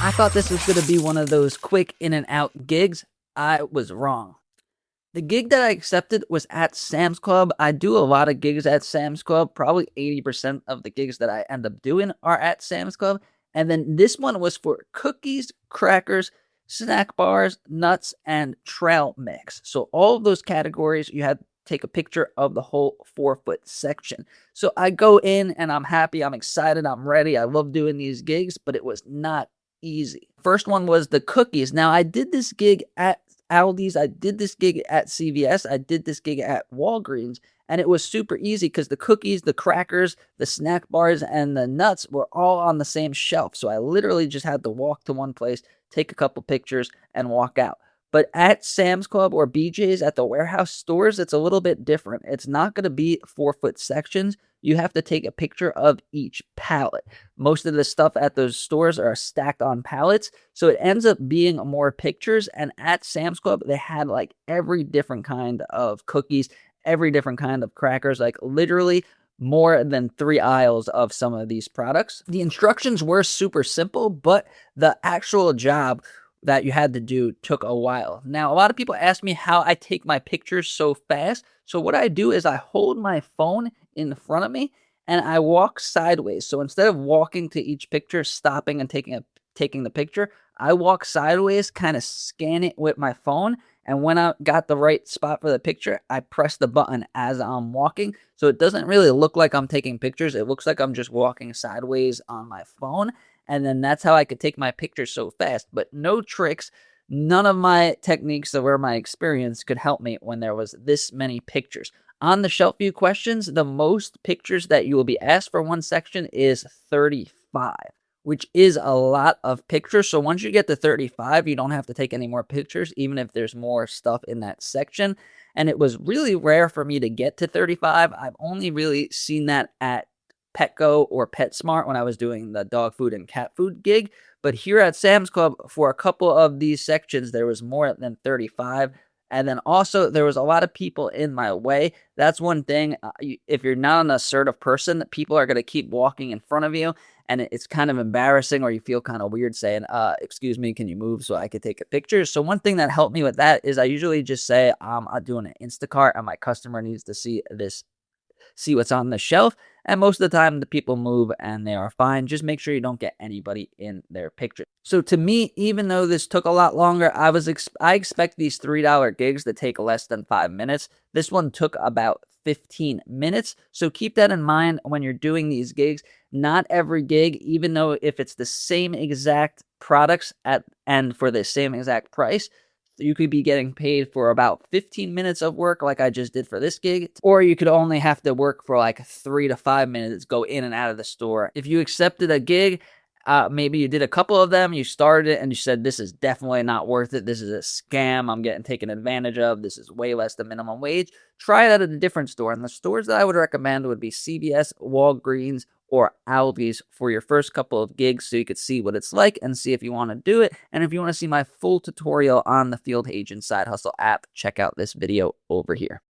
I thought this was going to be one of those quick in and out gigs. I was wrong. The gig that I accepted was at Sam's Club. I do a lot of gigs at Sam's Club. Probably 80% of the gigs that I end up doing are at Sam's Club. And then this one was for cookies, crackers, snack bars, nuts, and trail mix. So all of those categories, you had to take a picture of the whole 4-foot section. So I go in and I'm happy, I'm excited, I'm ready. I love doing these gigs, but it was not easy. First one was the cookies. Now I did this gig at Aldi's, I did this gig at CVS, I did this gig at Walgreens, and it was super easy because the cookies, the crackers, the snack bars, and the nuts were all on the same shelf. So I literally just had to walk to one place, take a couple pictures, and walk out. But at Sam's Club or BJ's at the warehouse stores, it's a little bit different. It's not going to be 4-foot sections. You have to take a picture of each pallet. Most of the stuff at those stores are stacked on pallets, so it ends up being more pictures. And at Sam's Club, they had like every different kind of cookies, every different kind of crackers, like literally more than 3 aisles of some of these products. The instructions were super simple, but the actual job that you had to do took a while. Now, a lot of people ask me how I take my pictures so fast. So what I do is I hold my phone in front of me and I walk sideways. So instead of walking to each picture, stopping and taking the picture, I walk sideways, kind of scan it with my phone. And when I got the right spot for the picture, I press the button as I'm walking. So it doesn't really look like I'm taking pictures. It looks like I'm just walking sideways on my phone. And then that's how I could take my pictures so fast. But no tricks, none of my techniques or my experience could help me when there was this many pictures. On the shelf view questions, the most pictures that you will be asked for one section is 35, which is a lot of pictures. So once you get to 35, you don't have to take any more pictures, even if there's more stuff in that section. And it was really rare for me to get to 35. I've only really seen that at Petco or PetSmart when I was doing the dog food and cat food gig. But here at Sam's Club, for a couple of these sections, there was more than 35. And then also, there was a lot of people in my way. That's one thing. If you're not an assertive person, people are going to keep walking in front of you. And it's kind of embarrassing, or you feel kind of weird saying, excuse me, can you move so I could take a picture? So one thing that helped me with that is I usually just say, I'm doing an Instacart and my customer needs to see what's on the shelf. And most of the time, the people move and they are fine. Just make sure you don't get anybody in their picture. So to me, even though this took a lot longer, I expect these $3 gigs to take less than 5 minutes. This one took about 15 minutes. So keep that in mind when you're doing these gigs. Not every gig, even though if it's the same exact products and for the same exact price, you could be getting paid for about 15 minutes of work like I just did for this gig, or you could only have to work for like 3 to 5 minutes, go in and out of the store. If you accepted a gig, maybe you did a couple of them, you started it, and you said, this is definitely not worth it. This is a scam. I'm getting taken advantage of. This is way less than minimum wage. Try it at a different store. And the stores that I would recommend would be CVS, Walgreens, or Aldi's for your first couple of gigs so you could see what it's like and see if you want to do it. And if you want to see my full tutorial on the Field Agent Side Hustle app, check out this video over here.